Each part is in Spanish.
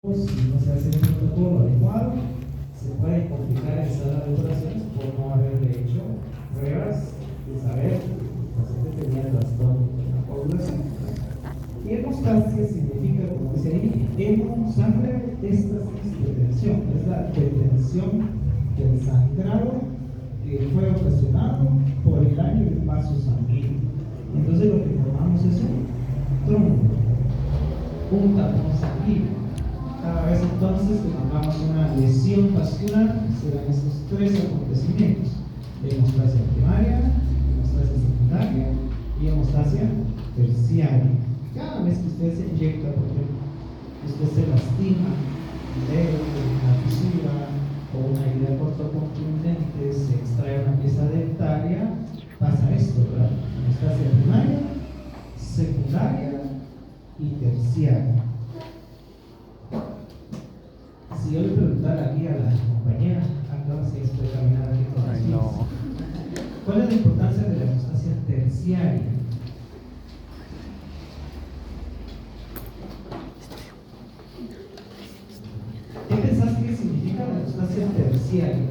Si no se hace un protocolo adecuado, se puede complicar en sala de operaciones por no haberle hecho pruebas de saber que el paciente tenía el bastón en la coagulación. Y hemostasia significa, como dice ahí, sangre éstasis de tensión, es la detención del sangrado que fue ocasionado por el daño del vaso sanguíneo. Entonces lo que formamos es un trombo, un tapón sanguíneo. Cada vez entonces que tengamos una lesión vascular, serán estos tres acontecimientos: hemostasia primaria, hemostasia secundaria y hemostasia terciaria. Cada vez que usted se inyecta, por ejemplo, usted se lastima un dedo, una fisura o una herida cortocontundente, se extrae una pieza dentaria, pasa esto, ¿verdad? Hemostasia primaria, secundaria y terciaria. Si yo le preguntara aquí a la compañera, acá se puede caminar aquí con las no. ¿Cuál es la importancia de la hemostasia terciaria? ¿Qué pensás que significa la hemostasia terciaria?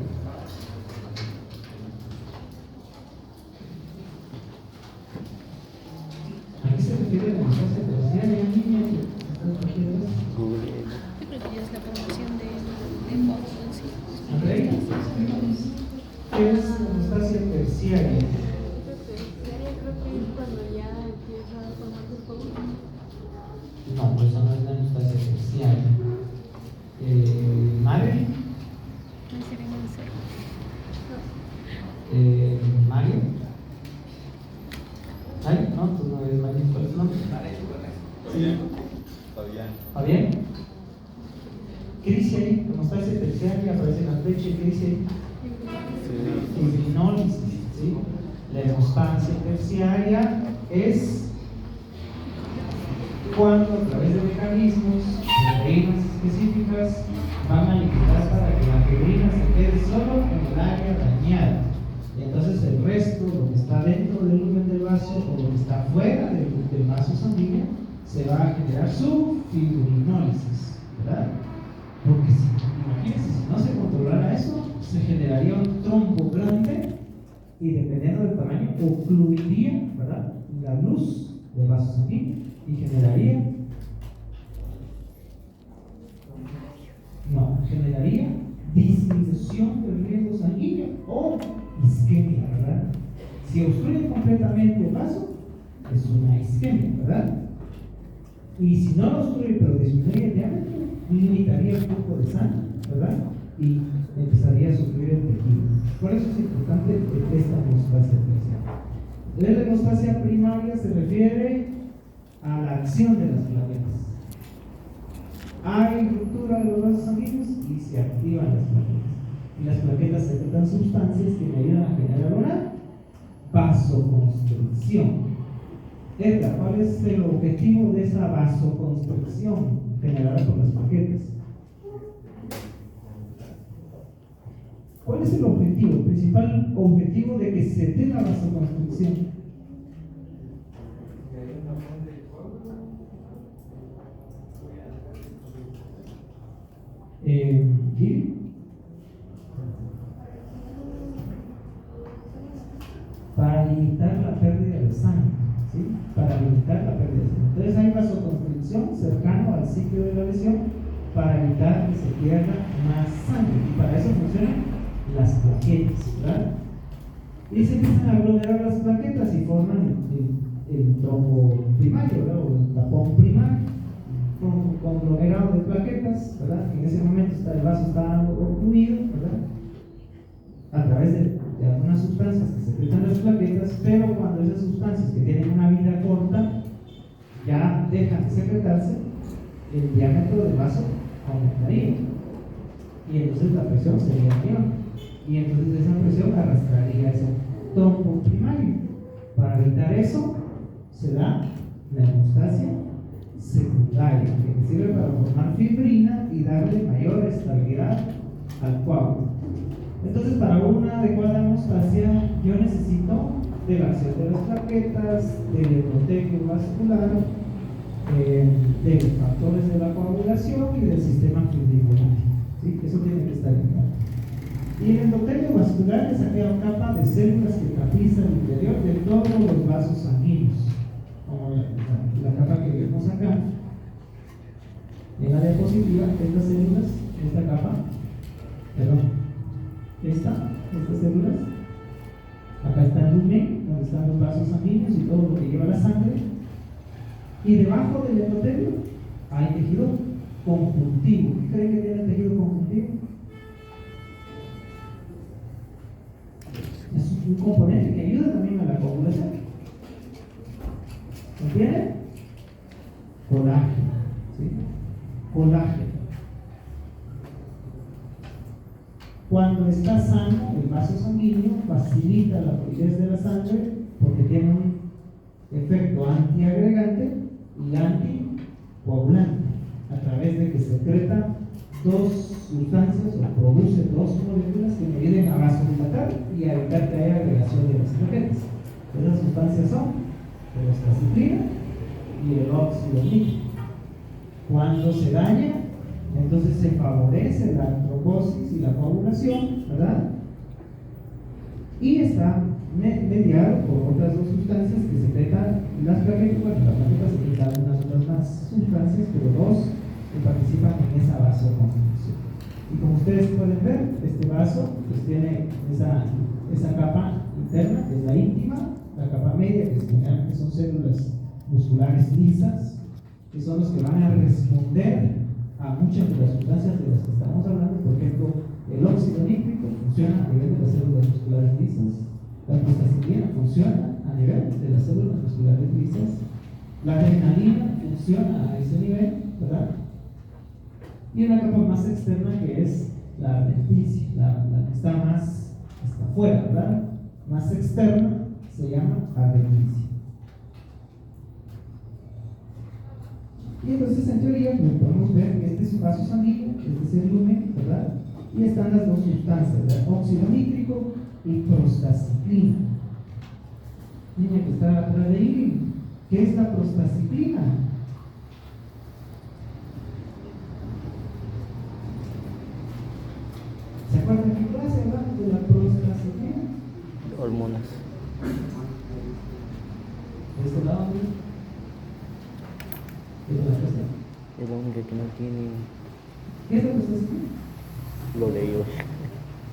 ¿A qué se refiere la hemostasia terciaria, niña? Google. Yo creo que ya es la promoción de coágulos, sí. Andrei, ¿qué es la hemostasia terciaria? Terciaria creo que es cuando ya empieza a formarse coágulos. No, eso no es la hemostasia terciaria. ¿Madre? Ahí se ven en cero. ¿Mario? ¿Ay? No, tú no eres Mario. ¿Cuál es tu nombre? ¿Fabián? ¿Qué dice ahí? Hemostasia terciaria, aparece en la flecha. ¿Qué dice ahí? Fibrinólisis, ¿sí? La hemostasia terciaria es cuando a través de mecanismos, proteínas específicas, van a liquidar para que la fibrina se quede solo en el área dañada. Y entonces el resto, lo que está dentro del lumen del vaso o lo que está fuera del vaso sanguíneo, se va a generar su fibrinólisis, ¿verdad? Porque imagínense, si no se controlara eso, se generaría un trombo grande y dependiendo del tamaño, ocluiría, ¿verdad?, la luz del vaso sanguíneo y generaría disminución del riesgo sanguíneo o isquemia, ¿verdad? Si obstruye completamente el vaso, es una isquemia, ¿verdad? Y si no lo obstruye pero disminuye el diámetro, limitaría el flujo de sangre, ¿verdad? Y empezaría a sufrir el tejido. Por eso es importante esta hemostasia terciaria. La hemostasia primaria se refiere a la acción de las plaquetas. Hay ruptura de los vasos sanguíneos y se activan las plaquetas. Y las plaquetas secretan sustancias que me ayudan a generar una vasoconstricción. Edgar, ¿cuál es el objetivo de esa vasoconstricción generada por las plaquetas? ¿Cuál es el objetivo, el principal objetivo de que se dé la vasoconstricción? ¿Gil? Para limitar la pérdida de sangre, ¿sí? Para limitar la pérdida de sangre. Entonces hay vasoconstricción cercano al sitio de la lesión para evitar que se pierda más sangre. Y para eso funcionan las plaquetas, ¿verdad? Y se empiezan a aglomerar las plaquetas y forman el trombo primario, ¿verdad? O el tapón primario, con conglomerado de plaquetas, ¿verdad? En ese momento el vaso está ocluido, ¿verdad? A través de algunas sustancias que secretan las plaquetas, pero cuando esas sustancias que tienen una vida corta ya dejan de secretarse, el diámetro del vaso aumentaría y entonces la presión sería mayor y entonces esa presión arrastraría ese trombo primario. Para evitar eso se da la hemostasia secundaria, que sirve para formar fibrina y darle mayor estabilidad al coágulo. Entonces, para una adecuada hemostasia, yo necesito de la acción de las plaquetas, del endotecrio vascular de los factores de la coagulación y del sistema fibrilático. ¿Sí? Eso tiene que estar en claro. Y el endotelio vascular es aquella capa de células que tapiza el interior de todos los vasos sanguíneos, como la capa que vemos acá. En la diapositiva, estas células, esta capa, perdón, estas células, acá está el lumen, donde están los vasos sanguíneos y todo lo que lleva la sangre, y debajo del endotelio hay tejido conjuntivo. ¿Qué creen que tiene el tejido conjuntivo? Es un componente que ayuda también a la coagulación. ¿Entienden? Colágeno, ¿sí? Colágeno. Cuando está sano, el vaso sanguíneo facilita la fluidez de la sangre porque tiene un efecto antiagregante y anticoagulante a través de que secreta dos sustancias o produce dos moléculas que me ayuden a vasodilatar y a evitar que haya agregación de las plaquetas. Esas sustancias son prostaciclina y el óxido nítrico. Cuando se daña, entonces se favorece la antroposis y la coagulación, ¿verdad? Y está mediado por otras dos sustancias que secretan las plaquetas. Bueno, las plaquetas secretan unas otras más sustancias, pero dos que participan en esa vasoconstricción. Y como ustedes pueden ver, este vaso pues tiene esa capa interna, que es la íntima, la capa media, que generalmente son células musculares lisas, que son los que van a responder a muchas de las sustancias de las que estamos hablando. Por ejemplo, el óxido nítrico funciona a nivel de las células musculares lisas, la prostaciclina funciona a nivel de las células musculares lisas, la adrenalina funciona a ese nivel, ¿verdad? Y una capa más externa que es la adventicia, la que está más hasta afuera, ¿verdad? Más externa se llama adventicia. Y entonces en teoría pues, podemos ver que este es un vaso sanguíneo, este es el lumen, ¿verdad? Y están las dos sustancias, ¿verdad? Óxido nítrico y prostaciclina. Niña que está atrás de ahí, ¿qué es la prostaciclina? ¿Se acuerdan qué clase hablamos de la prostaciclina? Hormonas. ¿De este lado? ¿Qué es la prostaciclina? Es la única que no tiene. ¿Qué es la prostaciclina? Lo leí hoy.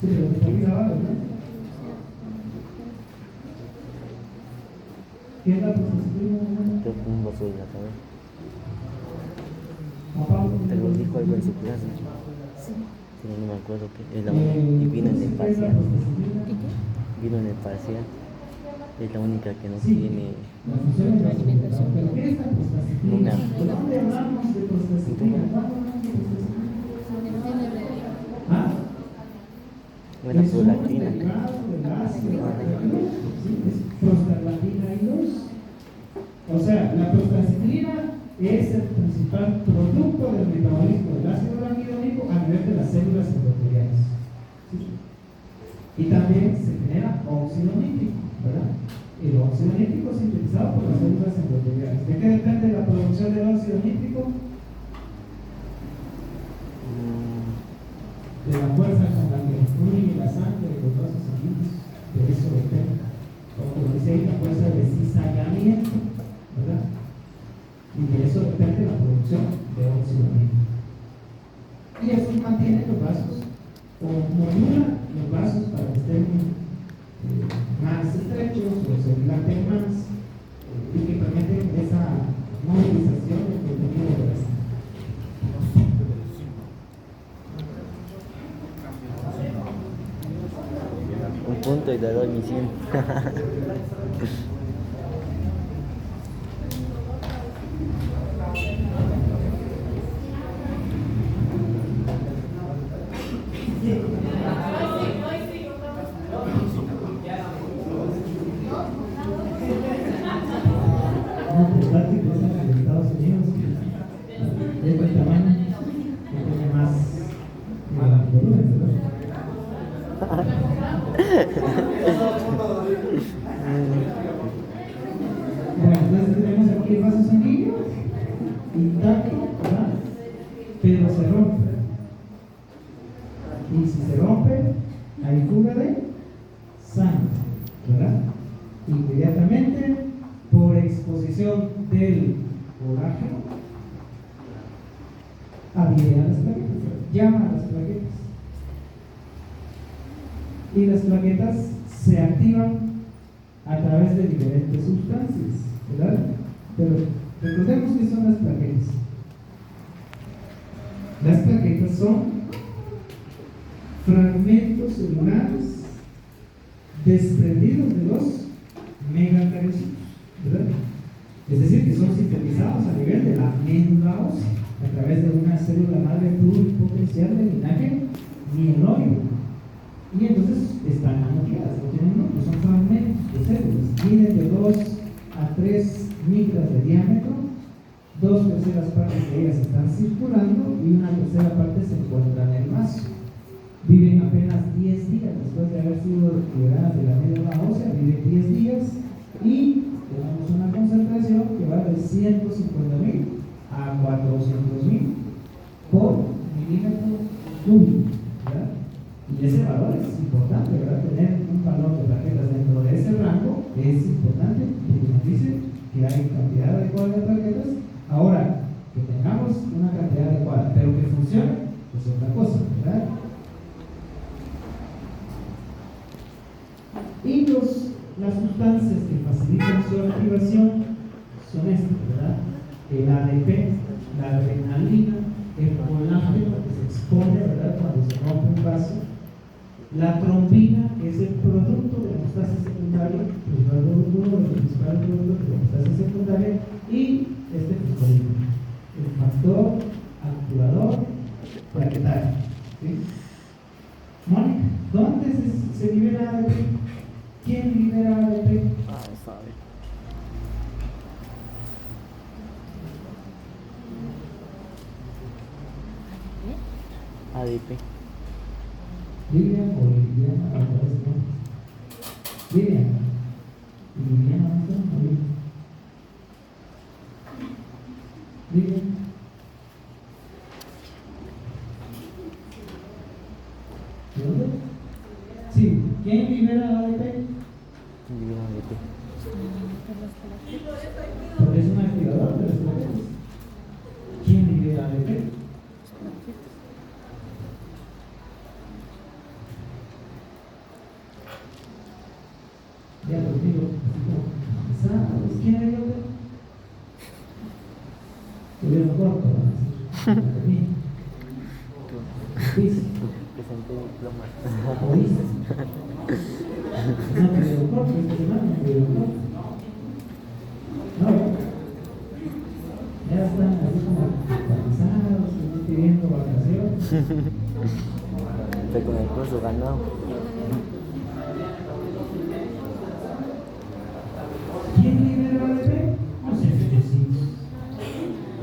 Sí, pero está aquí grabado, ¿verdad? ¿Qué es la prostaciclina? Creo que un vaso de la cabeza. Papá, Te lo dijo algo en su clase. Pero no me acuerdo qué. Es la única. Y vino en el parcial. Vino en el parcial. Es la única que no tiene. La alimentación. ¿Pero qué es la prostaciclina? No me acuerdo. ¿Dónde hablamos de prostaciclina? ¿Cuándo hablamos de prostaciclina? ¿Ah? Buena prolactina. Es prostaglandina y 2. O sea, la prostaciclina es el principal producto del metabolismo del ácido araquidónico a nivel de las células endoteliales. ¿Sí? Y también se genera óxido nítrico, ¿verdad? El óxido nítrico es sintetizado por las células endoteliales. ¿De qué depende la producción del óxido nítrico? De la fuerza con la que fluye la sangre de los vasos sanguíneos. De eso depende. Como dice ahí, la fuerza de cizallamiento, ¿verdad? Y de eso depende la producción de óxido nítrico. Y eso mantiene los vasos, o modula los vasos para que estén más estrechos o se dilaten más y que permiten esa movilización del contenido de la sangre. Un punto y le doy mi 100. Una prostática es en los Estados Unidos, que es el tamaño que tiene más volumen, ¿verdad? Bueno, entonces tenemos aquí el vaso sanguíneo adhiere a las plaquetas, llama a las plaquetas. Y las plaquetas se activan a través de diferentes sustancias, ¿verdad? Pero recordemos que son las plaquetas. Las plaquetas son fragmentos celulares desprendidos de los megacaricios, ¿verdad? Es decir, que son sintetizados a nivel de la médula ósea a través de una célula madre pluripotencial de linaje mieloide. Y entonces están anucleadas, no tienen núcleo, son fragmentos de células, miden de 2 a 3 micras de diámetro, 2/3 partes de ellas están circulando y 1/3 parte se encuentra en el vaso. Viven apenas 10 días después de haber sido liberadas de la médula ósea, viven 10 días y tenemos una concentración que va de 150.000 a 400.000 por milímetro cúbico, ¿verdad? Y ese valor es importante, ¿verdad? Tener un valor de plaquetas dentro de ese rango es importante porque nos dice que hay cantidad adecuada de plaquetas. Ahora, que tengamos una cantidad adecuada, pero que funcione, es otra cosa, ¿verdad? Y las sustancias que facilitan su activación son estas, ¿verdad? El ADP, la adrenalina, el colágeno que se expone, ¿verdad? Cuando se rompe un vaso, la trombina, que es el producto de la hemostasis secundaria, uno de los principales productos de la hemostasis secundaria, y este fosfolípido, el factor activador plaquetario, ¿sí? Mónica, ¿dónde se libera ADP? ¿Quién libera ADP? Sabe. ADP. Lilian o Liliana, a veces no. Lilian. Liliana, ¿no? Lilian. ¿Dónde? Sí, ¿quién libera ADP? Libera ADP. Porque es un activador de las plaquetas. ¿Quién libera ADP? Ya lo digo, ¿sabes quién es otro? Tuvieron corto, ¿no? Presenté diplomas. ¿Oíste? No tuvieron corto, esta semana no tuvieron corto. No, ya están así como cansados, pidiendo vacaciones. Estoy con el curso ganado. ¿Quién libera ADP? Los endocrinos,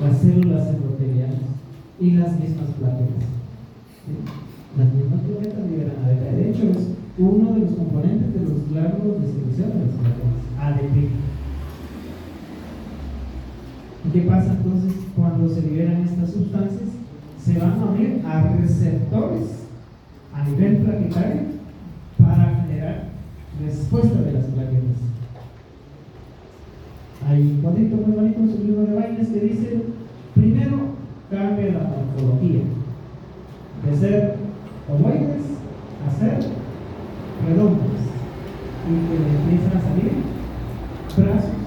las células endoteliales y las mismas plaquetas. ¿Sí? Las mismas plaquetas liberan ADP. De hecho, es uno de los componentes de los glándulos de secreción de las plaquetas, ADP. ¿Y qué pasa entonces cuando se liberan estas sustancias? Se van a unir a receptores a nivel plaquetario para generar respuesta de las plaquetas. Hay un cuadrito muy bonito en su libro de bailes que dice: primero cambia la morfología de ser ovoides a ser redondos y que le empiezan a salir brazos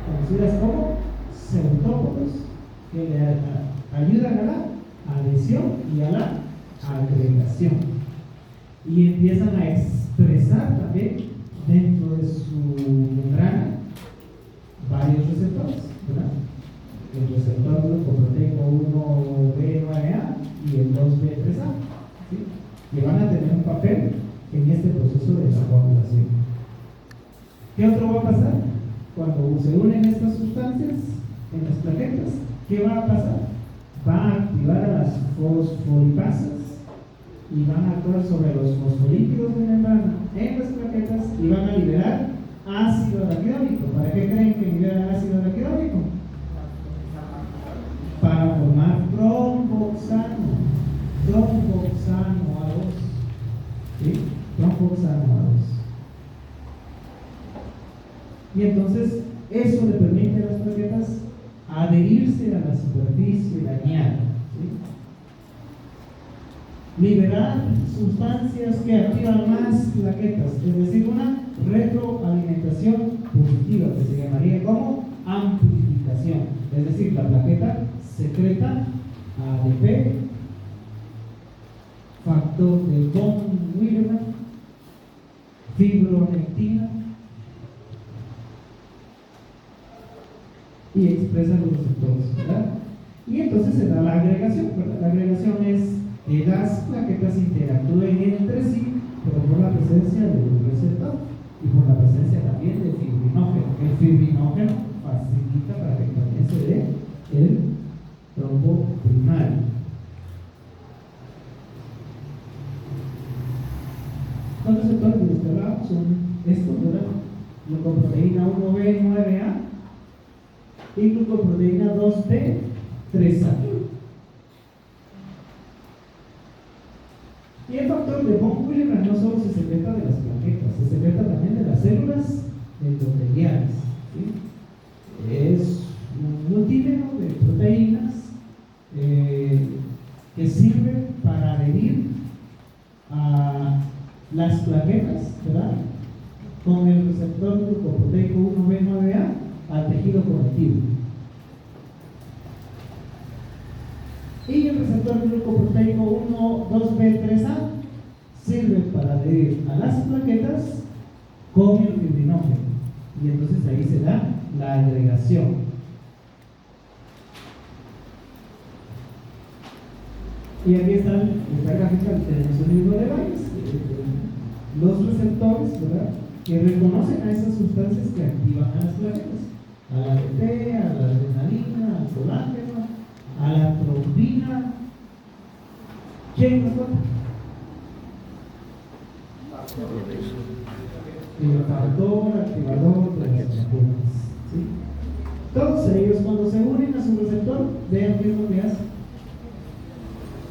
conocidas como pseudópodos que le ayudan a la adhesión y a la agregación y empiezan a expresar también dentro de su membrana varios receptores, ¿verdad? El receptor glucoproteico 1B9A y el 2B3A, ¿sí? Que van a tener un papel en este proceso de la coagulación. ¿Qué otro va a pasar? Cuando se unen estas sustancias en las plaquetas, ¿qué va a pasar? Va a activar a las fosfolipasas y van a actuar sobre los fosfolípidos de membrana en las plaquetas y van a liberar ácido araquidónico. ¿Para qué creen que liberan ácido araquidónico? Para formar tromboxano A2. ¿Sí? Tromboxano A2. Y entonces eso le permite a las plaquetas adherirse a la superficie dañada, ¿sí? liberar sustancias que activan más plaquetas, es decir, una retroalimentación positiva que se llamaría como amplificación, es decir, la plaqueta secreta ADP, factor de von Willebrand, fibronectina, y expresa los receptores, ¿verdad? Y entonces se da la agregación, ¿verdad? La agregación es que las plaquetas interactúen entre sí, pero por la presencia de un receptor y por la presencia también de fibrinógeno. El fibrinógeno facilita para que también se dé el trombo primario. Los receptores de los que hablamos son estos, ¿verdad? Glucoproteína 1B9A y glucoproteína 2B3A. Y el factor de von Willebrand no solo se secreta de las plaquetas, se secreta también de las células endoteliales, ¿sí? Es un multímero de proteínas que sirve para adherir a las plaquetas, ¿verdad? Con el receptor glucoproteico 1B9A al tejido conectivo. Y el receptor glucoproteico 1,2B3A sirve para adherir a las plaquetas con el fibrinógeno. Y entonces ahí se da la agregación. Y aquí están, esta gráfica tenemos un libro de Bayes, los receptores, ¿verdad?, que reconocen a esas sustancias que activan a las plaquetas, a la ADP, a la adrenalina, al colágeno, a la trombina. ¿Quién nos falta? El factor activador de las vacunas, ¿sí? Todos ellos, cuando se unen a su receptor, vean qué es lo que hacen: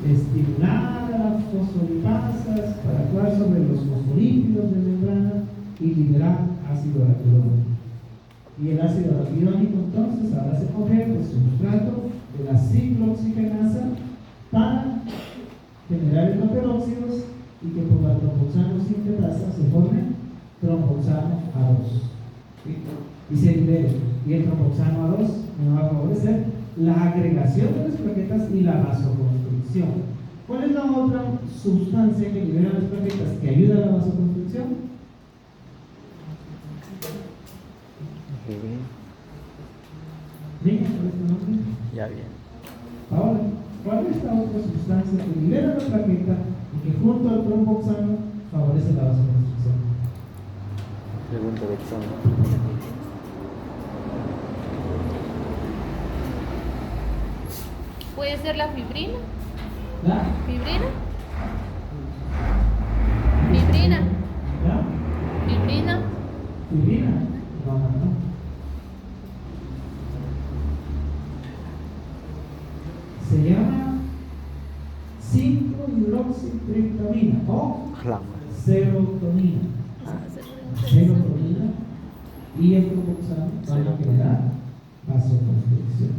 estimular a las fosfolipasas para actuar sobre los fosfolípidos de membrana y liberar ácido araquidónico. Y el ácido araquidónico entonces ahora se convierte en sustrato de la ciclooxigenasa para generar hidroperóxidos y que por la tromboxano sintetasa se forme tromboxano A2, ¿sí? Y se libere. Y el tromboxano A2 me va a favorecer la agregación de las plaquetas y la vasoconstricción. ¿Cuál es la otra sustancia que libera las plaquetas que ayuda a la vasoconstricción? Bien, ¿cuál es tu nombre? Ya bien. Ahora, ¿cuál es la otra sustancia que libera la plaqueta y que junto al tromboxano favorece la vasoconstricción? Segundo examen. ¿Puede ser la fibrina? ¿La? ¿Fibrina? ¿Fibrina? ¿La? ¿Fibrina? ¿Fibrina? No. Se llama 5-hidroxitriptamina o serotonina. Serotonina y el tromboxano van a generar vasoconstricción.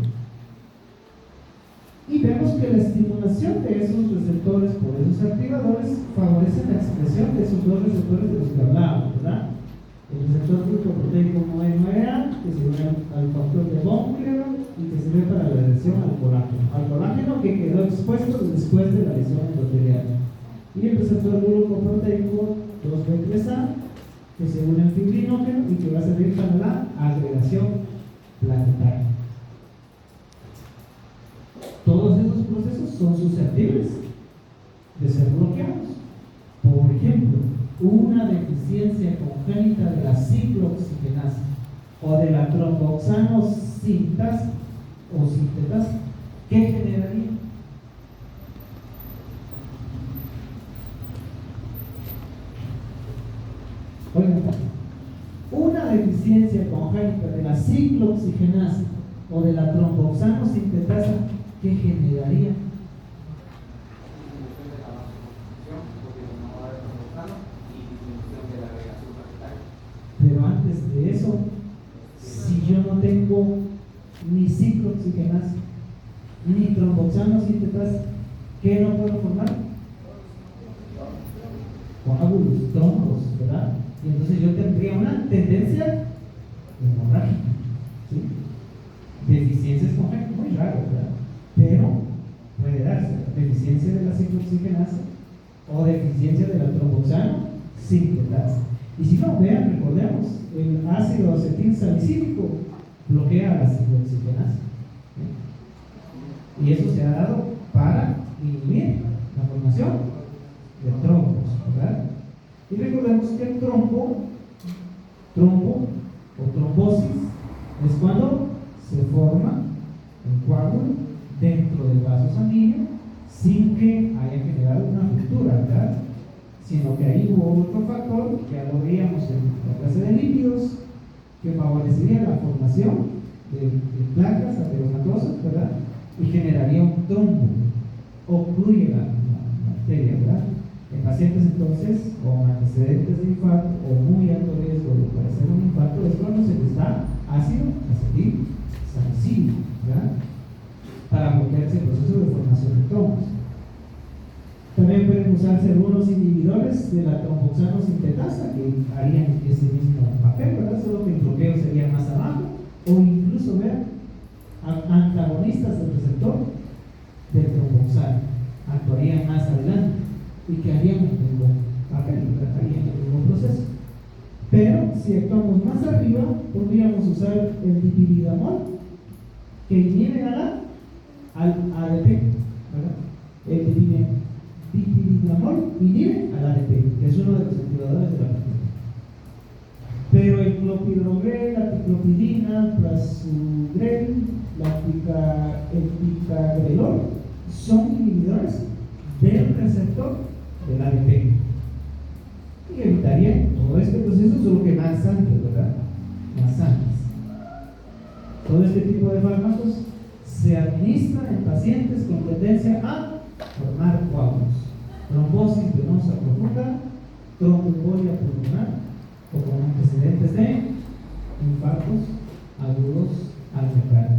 Y vemos que la estimulación de esos receptores por esos activadores favorece la expresión de esos dos receptores de los que hablábamos, ¿verdad? El receptor glucoproteico 9A, que se une al factor de von Willebrand y que sirve para la adhesión al colágeno que quedó expuesto después de la lesión endotelial. Y el receptor glucoproteico 2B3A, que se une al fibrinógeno y que va a servir para la agregación plaquetaria. Todos esos procesos son susceptibles de ser bloqueados. Por ejemplo, una deficiencia congénita de la ciclooxigenasa o de la tromboxano sintasa o sintetasa, ¿qué generaría? Oigan, una deficiencia congénita de la ciclooxigenasa o de la tromboxano sintetasa, ¿qué generaría? Pero antes de eso, si yo no tengo ni ciclooxigenasa ni tromboxano sintetasa, ¿qué no puedo formar? coágulos, trombos, ¿verdad? Y entonces yo tendría una tendencia hemorrágica, ¿sí? Deficiencias congénitas, muy raro, ¿verdad? Pero puede darse deficiencia de la ciclooxigenasa o deficiencia del tromboxano sintetasa. Y si no, vean, recordemos, el ácido acetil salicílico bloquea la ciclooxigenasa, ¿sí? Y eso se ha dado para inhibir la formación de trombos, ¿verdad? Y recordemos que el trombo o trombosis es cuando se forma un coágulo dentro del vaso sanguíneo sin que haya generado una ruptura, ¿verdad? Sino que ahí hubo otro factor, que ya lo veíamos en la clase de lípidos, que favorecería la formación de placas ateromatosas, ¿verdad? Y generaría un trombo, ocluye la arteria, ¿verdad? En pacientes entonces con antecedentes de infarto o muy alto riesgo de padecer un infarto es cuando se les da ácido acetil salicílico, ¿verdad? Para bloquear ese proceso de formación de trombos. También pueden usarse algunos inhibidores de la tromboxano sintetasa que harían ese mismo papel, ¿verdad? Solo que el bloqueo sería más abajo, o incluso vean antagonistas del receptor del tromboxano actuarían más adelante y que harían el mismo papel, harían el mismo proceso. Pero si actuamos más arriba, podríamos usar el dipyridamol que inhibe al ADP, ¿verdad? El dipyridamol inhibe al ADP, que es uno de los activadores de la proteína. Pero el clopidogrel, la ticlopidina, prasugrel, el ticagrelor son inhibidores del receptor del ADP y evitarían todo este proceso, solo que más antes, ¿verdad? Más antes. Todo este tipo de fármacos se administran en pacientes con tendencia a formar coágulos, trombosis venosa profunda, tromboembolia pulmonar o con antecedentes de infartos agudos al miocardio.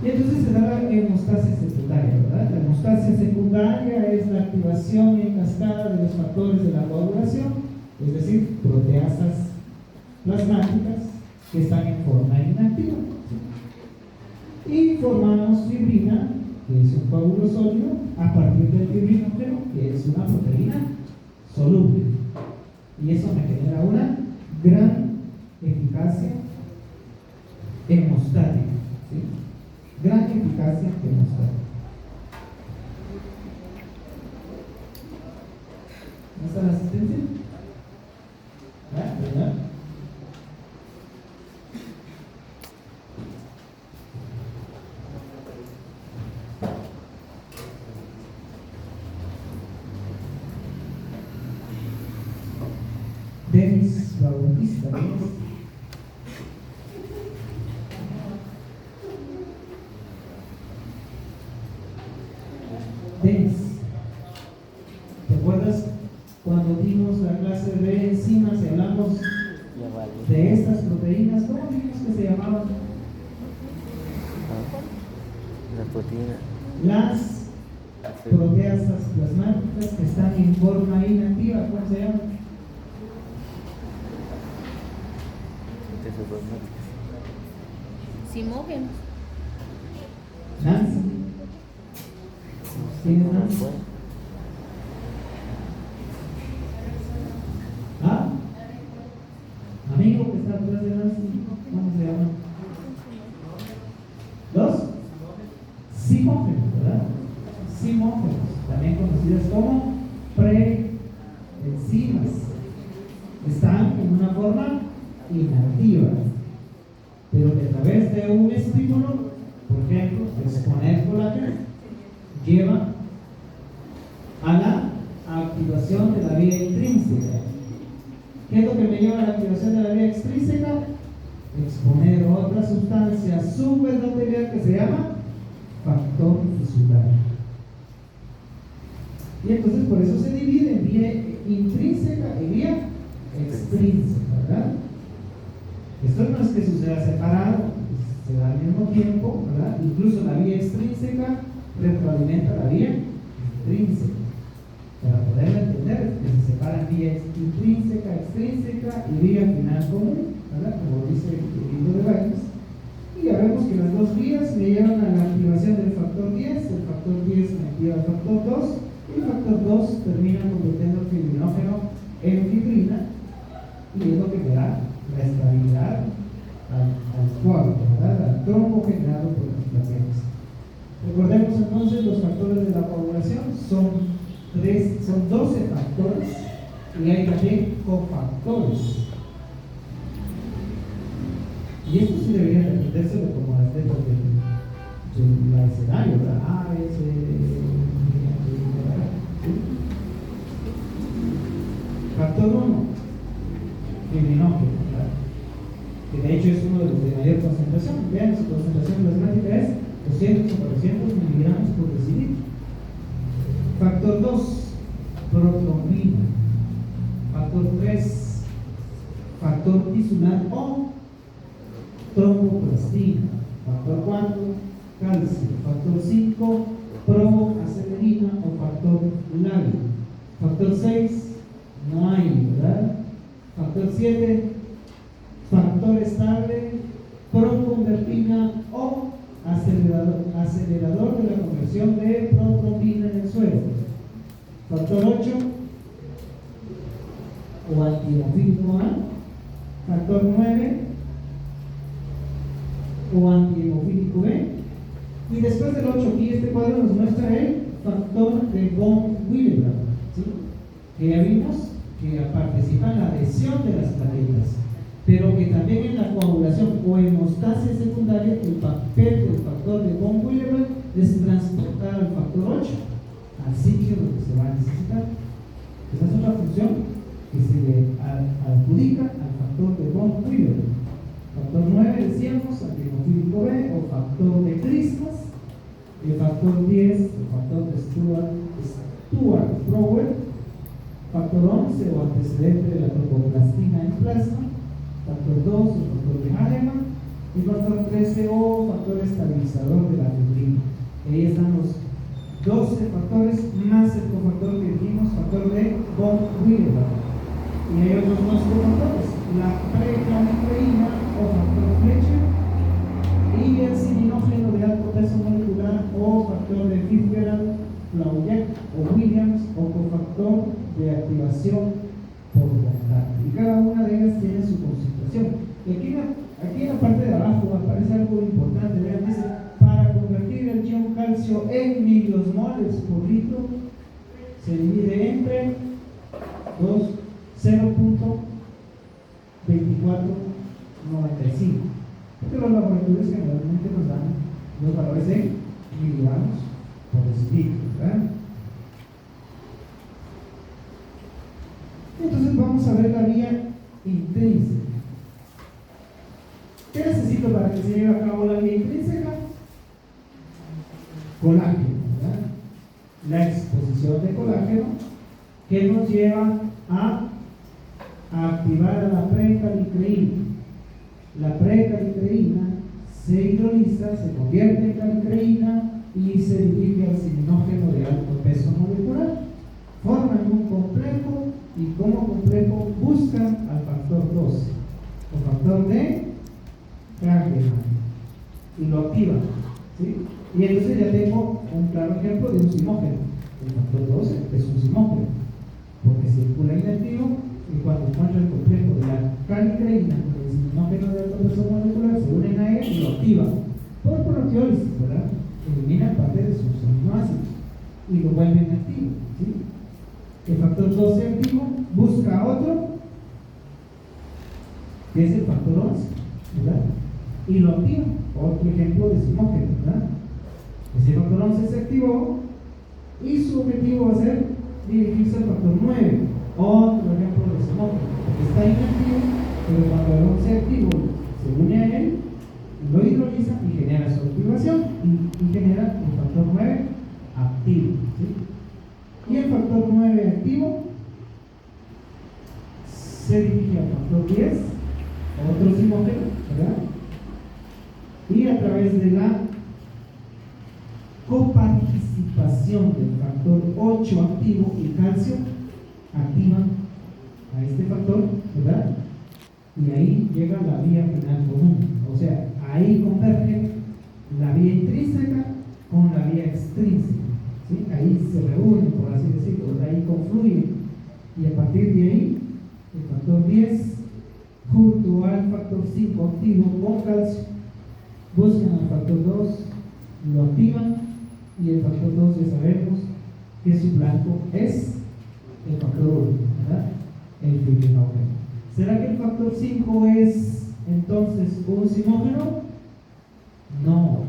Y entonces se da la hemostasia secundaria, ¿verdad? La hemostasia secundaria es la activación en cascada de los factores de la coagulación, es decir, proteasas plasmáticas que están en forma inactiva. Y formamos fibrina, que es un coágulo sólido, a partir del fibrinógeno, que es una proteína soluble. Y eso me genera una gran eficacia hemostática, ¿sí? Gran eficacia hemostática. ¿No está la asistencia? ¿Verdad? Denis Bautista, ¿no? Denis, ¿te acuerdas cuando dimos la clase de enzimas y hablamos de estas proteínas? ¿Cómo dijimos que se llamaban? La proteína. Las proteasas plasmáticas que están en forma inactiva, ¿cómo se llaman? Simógenos. Nancy. ¿Quién es Nancy? ¿Ah? Amigo que está atrás de Nancy, ¿cómo se llama? Los simógenos, ¿verdad? Simógenos, también conocidas como preenzimas, están en una forma inactiva, pero que a través de un estímulo, por ejemplo, exponer colágeno, lleva a la activación de la vía intrínseca. ¿Qué es lo que me lleva a la activación de la vía extrínseca? Exponer otra sustancia subendotelial que se llama factor tisular. Y entonces por eso se divide en vía intrínseca y vía extrínseca, ¿verdad? Esto no es que suceda separado, se da al mismo tiempo, ¿verdad? Incluso la vía extrínseca retroalimenta la vía intrínseca. Para poderla entender, que se separan vía intrínseca, extrínseca y vía final común, ¿verdad? Como dice el libro de Bayes. Y ya vemos que las dos vías me llevan a la activación del factor 10, el factor 10 me activa el factor 2, y el factor 2 termina convirtiendo el fibrinógeno en fibrina, y es lo que me da la estabilidad al coágulo, ¿verdad? Al trombo generado por las plaquetas. Recordemos entonces los factores de la coagulación son 12 factores y hay también cofactores. Y esto sí debería entenderse como las letras del escenario, ¿verdad? A, B, C, ¿sí? Factor 1, fibrinógeno, ¿verdad? Que de hecho es uno de los de mayor concentración. Vean, su concentración plasmática es 200 o 400 miligramos por decilitro. Factor 2, protrombina. Factor 3, factor tisular o tromboplastina. Factor 4, calcio. Factor 5, proacelerina o factor labio. Factor 6, no hay, ¿verdad? Factor 7, factor estable, proconvertina o acelerador de la conversión de protrombina en el suelo. Factor 8, o antihemofílico A. Factor 9, o antihemofílico B. Y después del 8, aquí este cuadro nos muestra el factor de von Willebrand, ¿sí? Que ya vimos que participa en la adhesión de las plaquetas, pero que también en la coagulación o hemostasia secundaria el papel del factor de von Willebrand es transportar al factor 8 al sitio donde se va a necesitar. Esa es otra función que se le adjudica al factor de von Willebrand. Factor 9 decíamos, antihemofílico B o factor de Christmas. El factor 10, el factor de Stuart-Prowell. Factor 11 o antecedente de la tromboplastina en plasma. Factor 2, el factor de Hahnemann. Y factor 13 o factor estabilizador de la fibrina. Ahí están los 12 factores más el cofactor que dijimos, factor de von Willebrand. Y hay otros más cofactores, la precalicreína o factor Fletcher y el cininógeno de alto peso molecular o factor de Fitzgerald, Flaullet o Williams o cofactor de activación por contacto. Y cada una de ellas tiene su concentración. Y aquí en la parte de abajo aparece algo importante. Vean, dice, para convertir el ion calcio en miliosmoles por litro se divide entre 0.2495. Porque los laboratorios generalmente nos dan los valores en miligramos por decilitro, ¿verdad? Entonces vamos a ver la vía intrínseca. ¿Qué necesito para que se lleve a cabo la vía intrínseca? Colágeno, ¿verdad? La exposición de colágeno que nos lleva a activar a la precalicreína. La precalicreína se hidroliza, se convierte en calicreína y se dirige al cininógeno de alto peso molecular. Forman un complejo y como complejo buscan al factor 12 o factor de Hahnemann y lo activan, ¿sí? Y entonces ya tengo un claro ejemplo de un simógeno. El factor 12 es un simógeno porque circula inactivo y cuando encuentra el complejo de la calicreína con el cininógeno de alto peso molecular se unen a él y lo activan por proteólisis, ¿verdad? Eliminan parte de sus aminoácidos y lo vuelven activo, ¿sí? El factor 12 activo busca a otro que es el factor 11, ¿verdad? Y lo activa. Otro ejemplo de simógeno, ¿verdad? Ese factor 11 se activó y su objetivo va a ser dirigirse al factor 9. Otro ejemplo de simógeno. Está inactivo, pero cuando el 11 activo se une a él, lo hidroliza y genera su activación y genera el factor 9 activo, ¿sí? Y el factor 9 activo se dirige al factor 10, otro simógeno, ¿verdad? Y a través de la coparticipación del factor 8 activo y calcio activan a este factor, ¿verdad? Y ahí llega la vía final común. O sea, ahí converge la vía intrínseca con la vía extrínseca, ¿sí? Ahí se reúnen, por así decirlo, ahí confluyen. Y a partir de ahí, el factor 10 junto al factor 5 activo con calcio buscan al factor 2, lo activan, y el factor 2 ya sabemos que su blanco es el factor 1, ¿verdad? El fibrinógeno. ¿Será que el factor 5 es entonces un simógeno? No.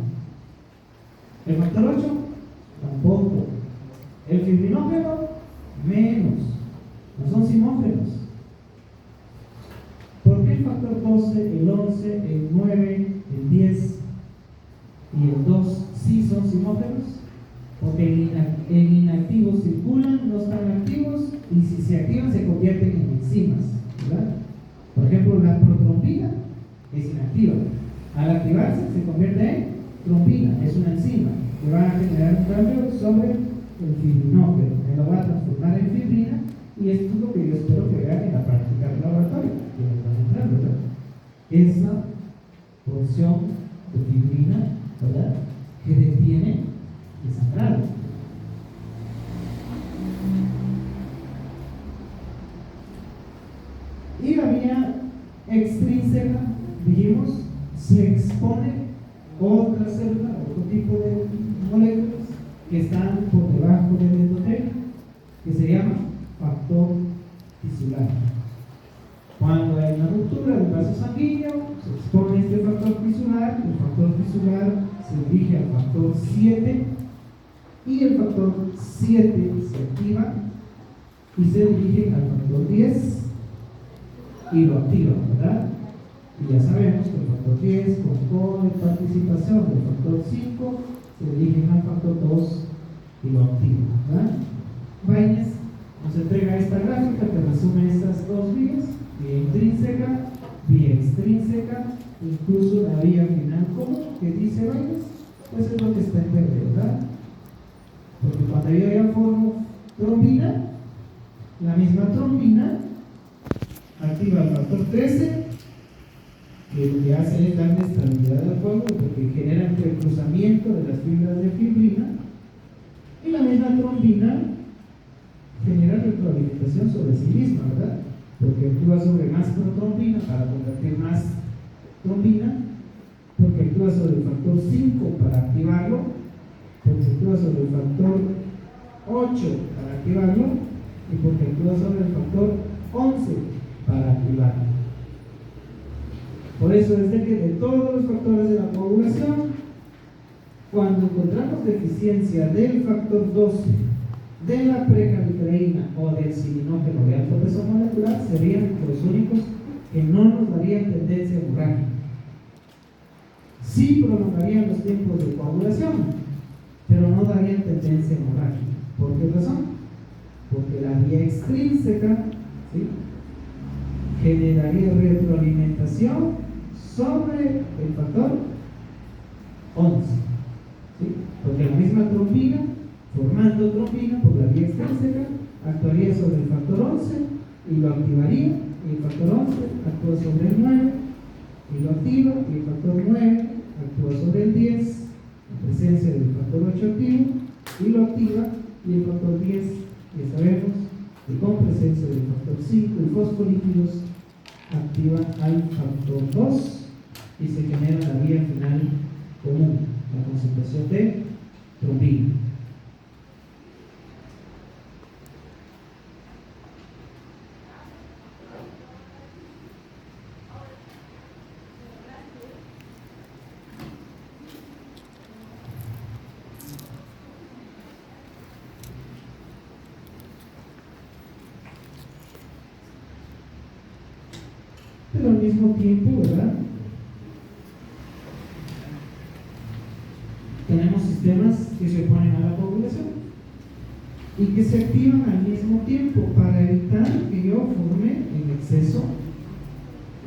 ¿El factor 8? Tampoco. ¿El fibrinógeno? Menos. No son simógenos. ¿Por qué el factor 12, el 11, el 9, el 10 y el 2 sí son simógenos? Porque en inactivos circulan, no están activos, y si se activan se convierten en enzimas, ¿verdad? Por ejemplo, la protrombina es inactiva. Al activarse se convierte en trombina, es una enzima que va a generar un cambio sobre el fibrinógeno, que lo va a transformar en fibrina, y esto es lo que yo espero que vean en la práctica del laboratorio, que les van a entrar, ¿verdad? Esa porción de fibrina, ¿verdad?, que detiene el sangrado. Y la vía extrínseca, dijimos, se expone otra célula, otro tipo de moléculas que están por debajo del endotelio, que se llama factor tisular. Cuando hay una ruptura del vaso sanguíneo, se expone este factor tisular. El factor tisular se dirige al factor 7, y el factor 7 se activa y se dirige al factor 10 y lo activa, ¿verdad? Y ya sabemos que el factor 10 con participación del factor 5 se dirigen al factor 2 y lo activa, ¿verdad? Baines nos entrega esta gráfica que resume estas dos vías: vía intrínseca, vía extrínseca, incluso la vía final común que dice Baines, pues es lo que está en verde, ¿verdad? Porque cuando yo ya formo trombina, la misma trombina activa el factor 13, que lo que hace es darle estabilidad al fuego, porque genera el cruzamiento de las fibras de fibrina, y la misma trombina genera retroalimentación sobre sí misma, ¿verdad? Porque actúa sobre más protrombina para convertir más trombina, porque actúa sobre el factor 5 para activarlo, porque actúa sobre el factor 8 para activarlo, y porque actúa sobre el factor 11 para activarlo. Por eso es de que de todos los factores de la coagulación, cuando encontramos deficiencia del factor 12, de la precalcreína o del cininógeno de alto peso molecular, serían los únicos que no nos darían tendencia hemorrágica. Sí prolongarían los tiempos de coagulación, pero no darían tendencia hemorrágica. ¿Por qué razón? Porque la vía extrínseca, ¿sí?, generaría retroalimentación sobre el factor 11, ¿sí? Porque la misma trombina, formando trombina por la vía extrínseca, actuaría sobre el factor 11 y lo activaría, y el factor 11 actúa sobre el 9 y lo activa, y el factor 9 actúa sobre el 10 en presencia del factor 8 activo y lo activa, y el factor 10, ya sabemos que con presencia del factor 5 y fosfolípidos activa al factor 2 y se genera la vía final común, la concentración de trombina. Pero al mismo tiempo, ¿verdad?, tenemos sistemas que se oponen a la coagulación y que se activan al mismo tiempo para evitar que yo forme en exceso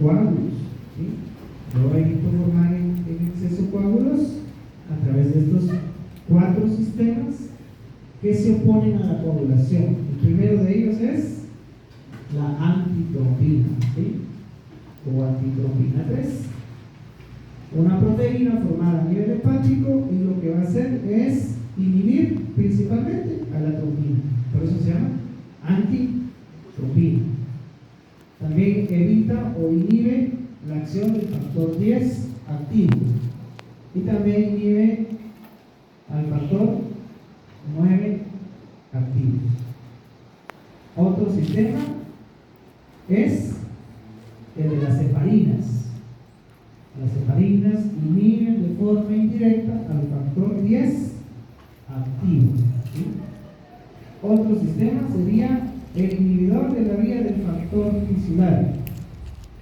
coágulos, ¿sí? Yo evito formar en exceso coágulos a través de estos 4 cuatro sistemas que se oponen a la coagulación. El primero de ellos es la antitrombina, ¿sí? O antitrombina 3. Una proteína formada a nivel hepático, y lo que va a hacer es inhibir principalmente a la trombina. Por eso se llama antitrombina. También evita o inhibe la acción del factor 10 activo. Y también inhibe al factor 9 activo. Otro sistema es el de las heparinas. Las heparinas inhiben de forma indirecta al factor 10 activo, ¿sí? Otro sistema sería el inhibidor de la vía del factor tisular,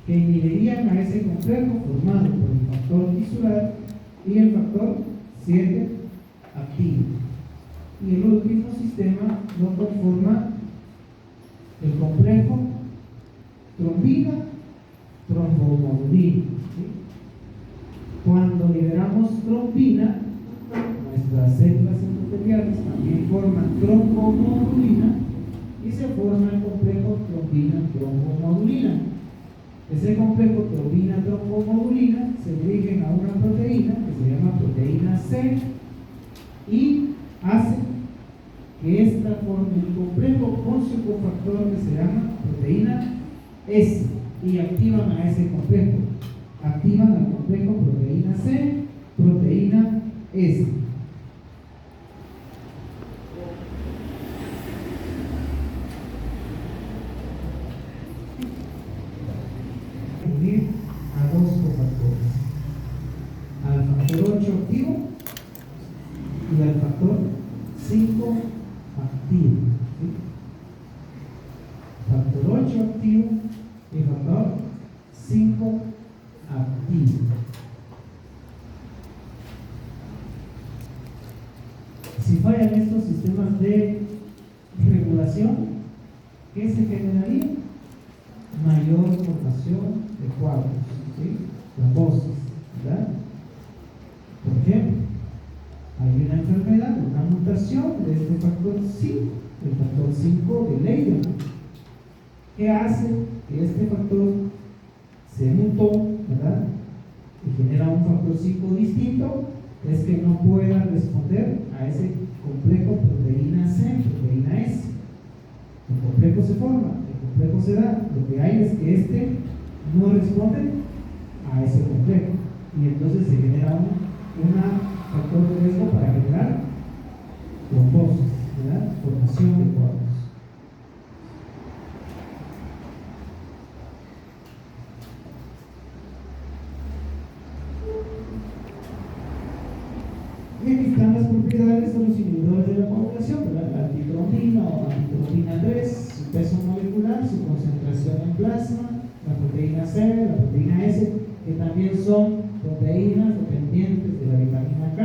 que inhibirían a ese complejo formado por el factor tisular y el factor 7 activo. Y el último sistema lo conforma el complejo trombina-trombomodulina, ¿sí? Cuando liberamos trombina, nuestras células endoteliales también forman trombomodulina y se forma el complejo trombina-trombomodulina. Ese complejo trombina-trombomodulina se dirige a una proteína que se llama proteína C y hace que ésta forme el complejo con su cofactor que se llama proteína S y activan a ese complejo. Activan al complejo proteína C, proteína S. Unir a dos cofactores, al factor 8 activo y al factor 5 activo, ¿sí? Factor 8 activo y factor 5 activo. Si fallan estos sistemas de regulación, ¿qué se generaría? Mayor formación de coágulos, ¿sí? Trombosis, ¿verdad? Por ejemplo, hay una enfermedad, una mutación de este factor 5, el factor 5 de Leyden, que hace que este factor se mutó, ¿verdad? Y genera un factor 5 distinto, es que no pueda responder a ese complejo proteína C, proteína S. El complejo se forma, el complejo se da, lo que hay es que este no responde a ese complejo y entonces se genera un factor de riesgo para generar trombosis, ¿verdad? Formación de coágulos. Y aquí están las propiedades de los inhibidores de la coagulación, ¿verdad? La antitrombina o antitrombina 3, su peso molecular, su concentración en plasma, la proteína C, la proteína S, que también son proteínas dependientes de la vitamina K,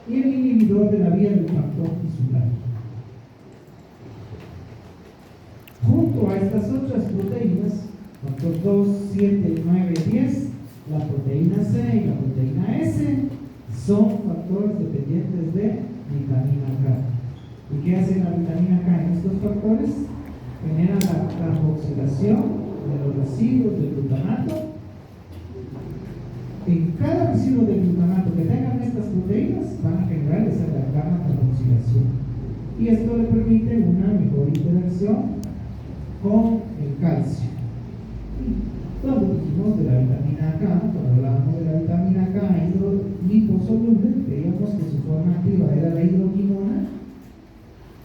y el inhibidor de la vía del factor tisular. Junto a estas otras proteínas, factor 2, 7, 9, 10, la proteína C y la proteína S son factores dependientes de vitamina K. ¿Y qué hace la vitamina K en estos factores? Genera la carboxilación de los residuos del glutamato. En cada residuo de glutamato que tengan estas proteínas van a generar esa gamma carboxilación. Y esto le permite una mejor interacción con el calcio. Y cuando dijimos de la vitamina K, cuando hablábamos de la vitamina K liposoluble, veíamos que su forma activa era la hidroquinona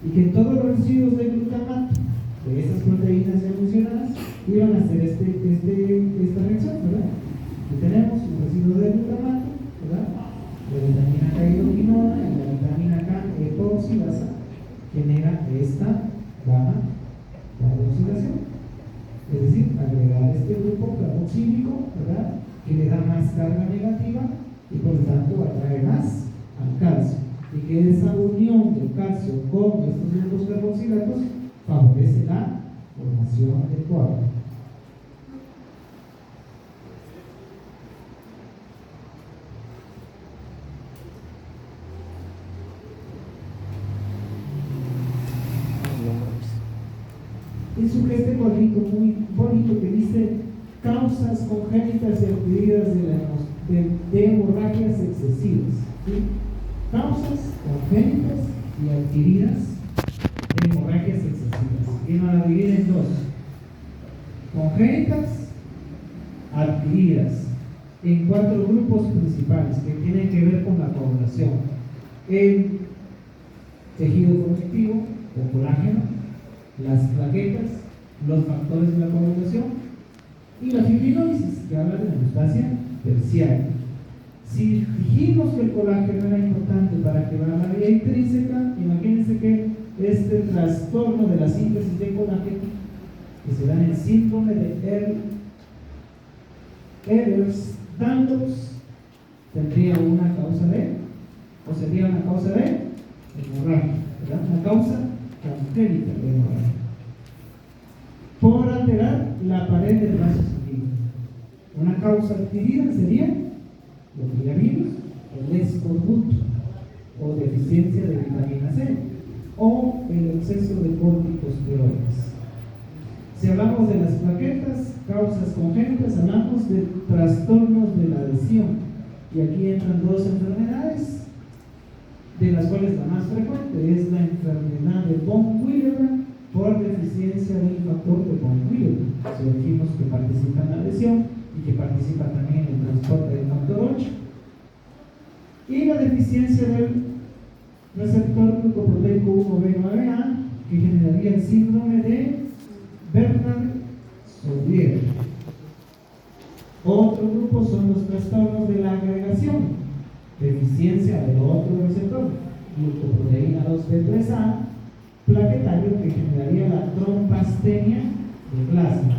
y que todos los residuos de glutamato de esas proteínas ya mencionadas iban a hacer esta reacción, ¿verdad? Aquí tenemos un residuo de glutamato, ¿verdad? La vitamina K hidroquinona y la vitamina K epoxidasa genera esta gamma carboxilación. Es decir, agregar este grupo carboxílico, ¿verdad? Que le da más carga negativa y por lo tanto atrae más al calcio. Y que esa unión del calcio con estos grupos carboxilatos favorece la formación del coágulo. y sujete gordito muy bonito que dice causas congénitas y adquiridas de hemorragias excesivas. ¿Sí? Causas congénitas y adquiridas de hemorragias excesivas. Y nos la divide en dos: congénitas, adquiridas, en 4 grupos principales que tienen que ver con la coagulación: el tejido conectivo o colágeno, las plaquetas, los factores de la coagulación y la fibrinólisis, que habla de la hemostasia terciaria. Si dijimos que el colágeno era importante para que la vía intrínseca, imagínense que este trastorno de la síntesis de colágeno, que se da en el síndrome de Ehlers-Danlos, tendría una causa o sería una causa de hemorragia, ¿verdad? Una causa congénita de hemorragia, por alterar la pared del vaso sanguíneo. Una causa adquirida sería lo que ya vimos, el escorbuto o deficiencia de vitamina C o el exceso de corticosteroides. Si hablamos de las plaquetas, causas congénitas, hablamos de trastornos de la adhesión, y aquí entran 2 enfermedades, de las cuales la más frecuente es la enfermedad de von Willebrand por deficiencia del factor de von Willebrand. Si dijimos que participa en la adhesión y que participa también en el transporte del factor 8, y la deficiencia del receptor glucoproteico 1B9A, que generaría el síndrome de Bernard-Soulier. Otro grupo son los trastornos de la agregación, deficiencia del otro receptor, glucoproteína 2B3A, plaquetario, que generaría la trombastenia de plasma.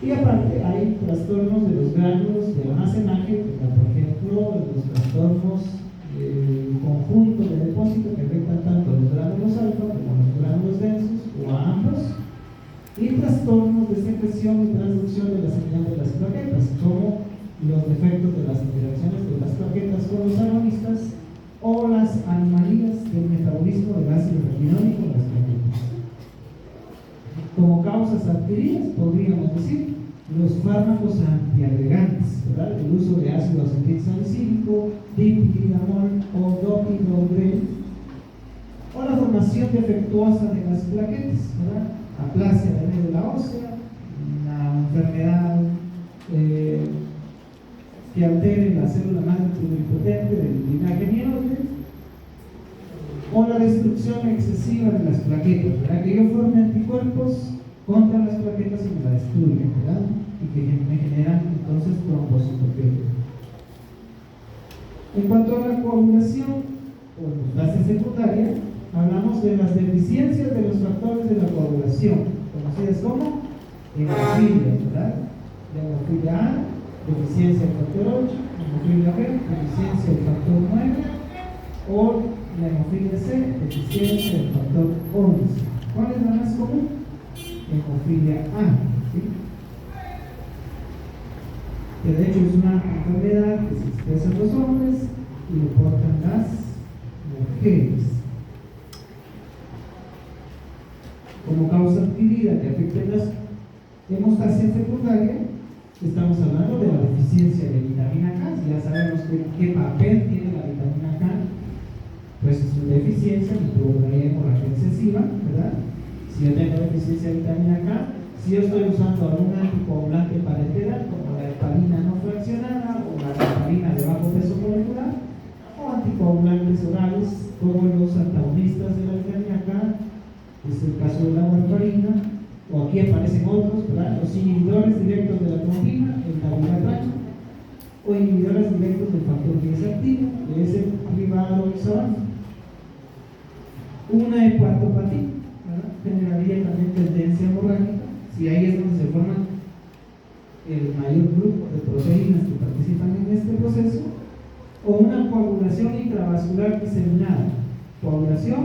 Y aparte hay trastornos de los gránulos de almacenaje, como por ejemplo los trastornos del conjunto de depósito que afectan tanto a los gránulos alfa como a los gránulos densos o a ambos, y trastornos de secreción y transducción de la señal de las plaquetas, como los defectos de las interacciones de las plaquetas con los agonistas o las anomalías del metabolismo del ácido retinólico en las plaquetas. Como causas adquiridas podríamos decir los fármacos antiagregantes, ¿verdad? El uso de ácido acetilsalicílico, diptiridamol o dopidogrel, o la formación defectuosa de las plaquetas, ¿verdad? Aplasia de médula ósea, una enfermedad que altere la célula madre pluripotente del linaje mioide, o la destrucción excesiva de las plaquetas, ¿verdad? Que yo forme anticuerpos contra las plaquetas y me la destruyen, ¿verdad? Y que me generan entonces trombocitopenia. En cuanto a la coagulación o hemostasia secundaria, hablamos de las deficiencias de los factores de la coagulación, conocidas como hemofilia, ¿verdad? La hemofilia A, deficiencia del factor 8, hemofilia B, deficiencia del factor 9, o la hemofilia C, deficiencia del factor 11. ¿Cuál es la más común? Hemofilia A, ¿sí? Que de hecho es una enfermedad que se expresa en los hombres y lo portan las mujeres. Como causa adquirida que afecta las hemostasia secundaria, estamos hablando de la deficiencia de vitamina K. Ya sabemos qué papel tiene la vitamina K, pues su deficiencia me provocaría hemorragia excesiva, ¿verdad? Si yo tengo deficiencia de vitamina K, si yo estoy usando algún anticoagulante parenteral como la heparina no fraccionada o la heparina de bajo peso molecular, o anticoagulantes orales como los antagonistas de la vitamina K, es el caso de la warfarina, o aquí aparecen otros, ¿verdad? Los inhibidores directos de la trombina, el dabigatran, o inhibidores directos del factor 10 activo, que es el rivaroxaban. Una hepatopatía, ¿verdad? Generaría también tendencia hemorrágica, si ahí es donde se forman el mayor grupo de proteínas que participan en este proceso, o una coagulación intravascular diseminada. Coagulación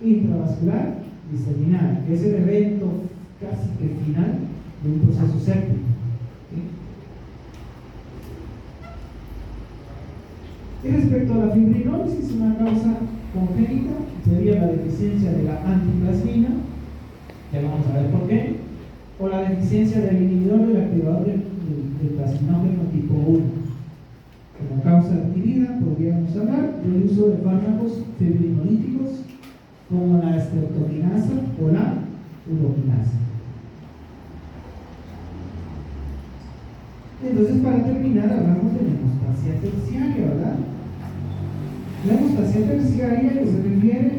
intravascular diseminada, que es el evento casi que final de un proceso séptico. ¿Sí? Y respecto a la fibrinólisis, una causa congénita sería la deficiencia de la antiplasmina, Ya vamos a ver por qué. O la deficiencia del inhibidor del activador del plasminógeno tipo 1. Como causa adquirida, podríamos hablar del uso de fármacos fibrinolíticos como la estreptokinasa o la uroquinasa. Entonces, para terminar, hablamos de la hemostasia terciaria, ¿verdad? La hemostasia terciaria que se refiere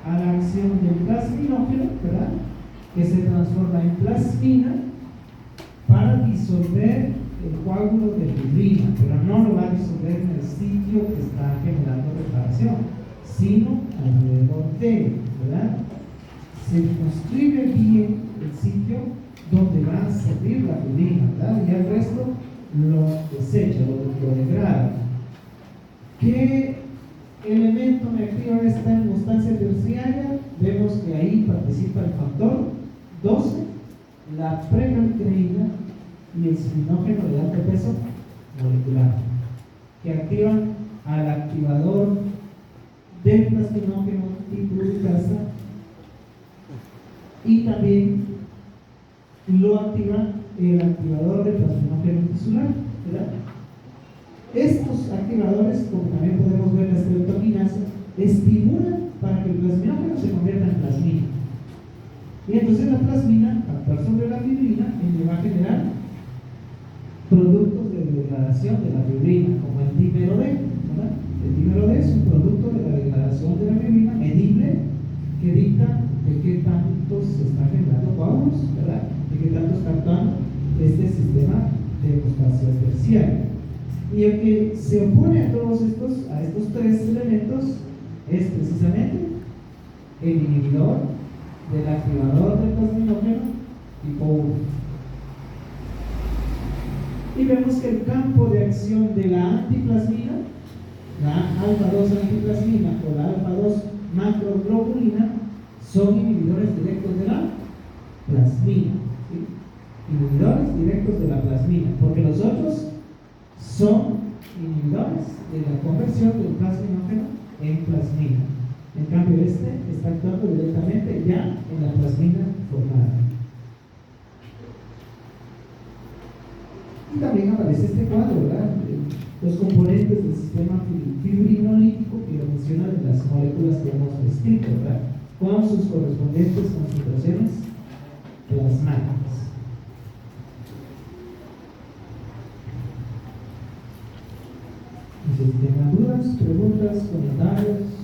a la acción del plasminógeno, ¿verdad? Que se transforma en plasmina para disolver el coágulo de fibrina, pero no lo va a disolver en el sitio que está generando reparación, sino alrededor de él, ¿verdad? Se circunscribe bien el sitio donde va a servir la fibrina, ¿verdad? Y el resto lo desecha, lo degrada. ¿Qué elemento me activa esta hemostasia terciaria? Vemos que ahí participa el factor 12, la prekalcreína y el ciminógeno de alto peso molecular, que activan al activador del plasminógeno tipo uricasa y también lo activa el activador del plasminógeno tisular, ¿verdad? Estos activadores, como también podemos ver la estreptokinasa, estimulan para que el plasminógeno se convierta en plasmina. Y entonces la plasmina, al actuar sobre la fibrina, le va a generar productos de degradación de la fibrina, como el dímero D, ¿verdad? El dímero D es un producto de la degradación de la fibrina medible que dicta de qué tanto se está generando coágulos, ¿verdad? De qué tanto está actuando este sistema de hemostasia terciaria. Y el que se opone a todos estos tres elementos es precisamente el inhibidor del activador del plasminógeno tipo 1. Y vemos que el campo de acción de la antiplasmina, la alfa-2 antiplasmina o la alfa-2 macroglobulina, son inhibidores directos de la plasmina, ¿sí? Inhibidores directos de la plasmina, porque los otros son inhibidores de la conversión del plasminógeno en plasmina. En cambio, este está actuando directamente ya en la plasmina formada. Y también aparece este cuadro, ¿verdad? Los componentes del sistema fibrinolítico que lo mencionan en las moléculas que hemos descrito, ¿verdad? Con sus correspondientes concentraciones plasmáticas. Si tengan dudas, preguntas, comentarios.